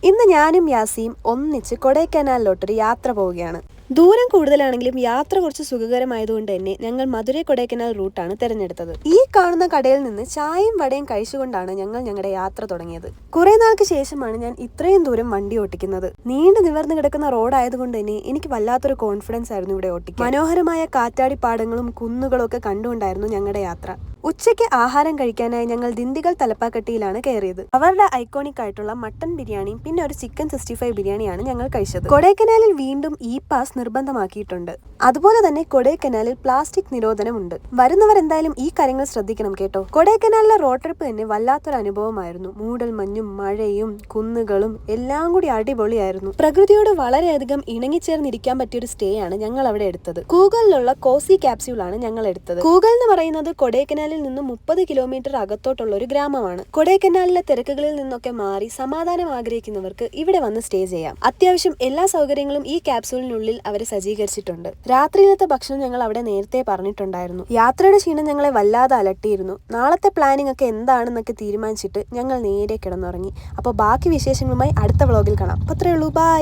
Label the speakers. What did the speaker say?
Speaker 1: ഇന്ന് ഞാനും യാസിയും ഒന്നിച്ച് കൊടൈക്കനാലിലോട്ടൊരു യാത്ര പോവുകയാണ്. ദൂരം കൂടുതലാണെങ്കിലും യാത്ര കുറച്ച് സുഖകരമായതുകൊണ്ട് തന്നെ ഞങ്ങൾ മധുരൈ കൊടൈക്കനാൽ റൂട്ടാണ് തിരഞ്ഞെടുത്തത്. ഈ കാണുന്ന കടയിൽ നിന്ന് ചായയും വടയും കഴിച്ചുകൊണ്ടാണ് ഞങ്ങൾ ഞങ്ങളുടെ യാത്ര തുടങ്ങിയത്. കുറെ നാൾക്ക് ശേഷമാണ് ഞാൻ ഇത്രയും ദൂരം വണ്ടി ഓട്ടിക്കുന്നത്. നീണ്ടു നിവർന്നു കിടക്കുന്ന റോഡായതുകൊണ്ട് തന്നെ എനിക്ക് വല്ലാത്തൊരു കോൺഫിഡൻസ് ആയിരുന്നു ഇവിടെ ഓട്ടിക്കാൻ. മനോഹരമായ കാറ്റാടിപ്പാടങ്ങളും കുന്നുകളും ഒക്കെ കണ്ടുകൊണ്ടായിരുന്നു ഞങ്ങളുടെ യാത്ര. ഉച്ചയ്ക്ക് ആഹാരം കഴിക്കാനായി ഞങ്ങൾ ദിണ്ടിഗൽ തലപ്പാക്കട്ടിയിലാണ് കയറിയത്. അവരുടെ ഐക്കോണിക് ആയിട്ടുള്ള മട്ടൻ ബിരിയാണിയും പിന്നെ ഒരു ചിക്കൻ 65 ബിരിയാണിയാണ് ഞങ്ങൾ കഴിച്ചത്. കൊടൈക്കനാലിൽ വീണ്ടും ഇ പാസ് നിർബന്ധമാക്കിയിട്ടുണ്ട്. അതുപോലെ തന്നെ കൊടൈക്കനാലിൽ പ്ലാസ്റ്റിക് നിരോധനമുണ്ട്. വരുന്നവർ എന്തായാലും ഈ കാര്യങ്ങൾ ശ്രദ്ധിക്കണം കേട്ടോ. കൊടൈക്കനാലിലെ റോഡ് ട്രിപ്പ് തന്നെ വല്ലാത്തൊരു അനുഭവമായിരുന്നു. മൂടൽ മഞ്ഞും മഴയും കുന്നുകളും എല്ലാം കൂടി അടിപൊളിയായിരുന്നു. പ്രകൃതിയോട് വളരെയധികം ഇണങ്ങിച്ചേർന്നിരിക്കാൻ പറ്റിയൊരു സ്റ്റേ ആണ് ഞങ്ങൾ അവിടെ എടുത്തത്. കൂഗലിലുള്ള കോസി ക്യാപ്സ്യൂൾ ആണ് ഞങ്ങൾ എടുത്തത്. കൂഗൽ എന്ന് പറയുന്നത് കൊടൈക്കനാലിൽ നിന്നും 30 കിലോമീറ്റർ അകത്തോട്ടുള്ള ഒരു ഗ്രാമമാണ്. കൊടൈക്കനാലിലെ തിരക്കുകളിൽ നിന്നൊക്കെ മാറി സമാധാനം ആഗ്രഹിക്കുന്നവർക്ക് ഇവിടെ വന്ന് സ്റ്റേ ചെയ്യാം. അത്യാവശ്യം എല്ലാ സൗകര്യങ്ങളും ഈ ക്യാപ്സൂളിനുള്ളിൽ അവർ സജ്ജീകരിച്ചിട്ടുണ്ട്. രാത്രിയിലത്തെ ഭക്ഷണം ഞങ്ങൾ അവിടെ നേരത്തെ പറഞ്ഞിട്ടുണ്ടായിരുന്നു. യാത്രയുടെ ക്ഷീണം ഞങ്ങളെ വല്ലാതെ അലട്ടിയിരുന്നു. നാളത്തെ പ്ലാനിംഗ് ഒക്കെ എന്താണെന്നൊക്കെ തീരുമാനിച്ചിട്ട് ഞങ്ങൾ നേരെ കിടന്നുറങ്ങി. അപ്പോൾ ബാക്കി വിശേഷങ്ങളുമായി അടുത്ത വ്ളോഗിൽ കാണാം. അത്രേ ഉള്ളൂ. ബൈ.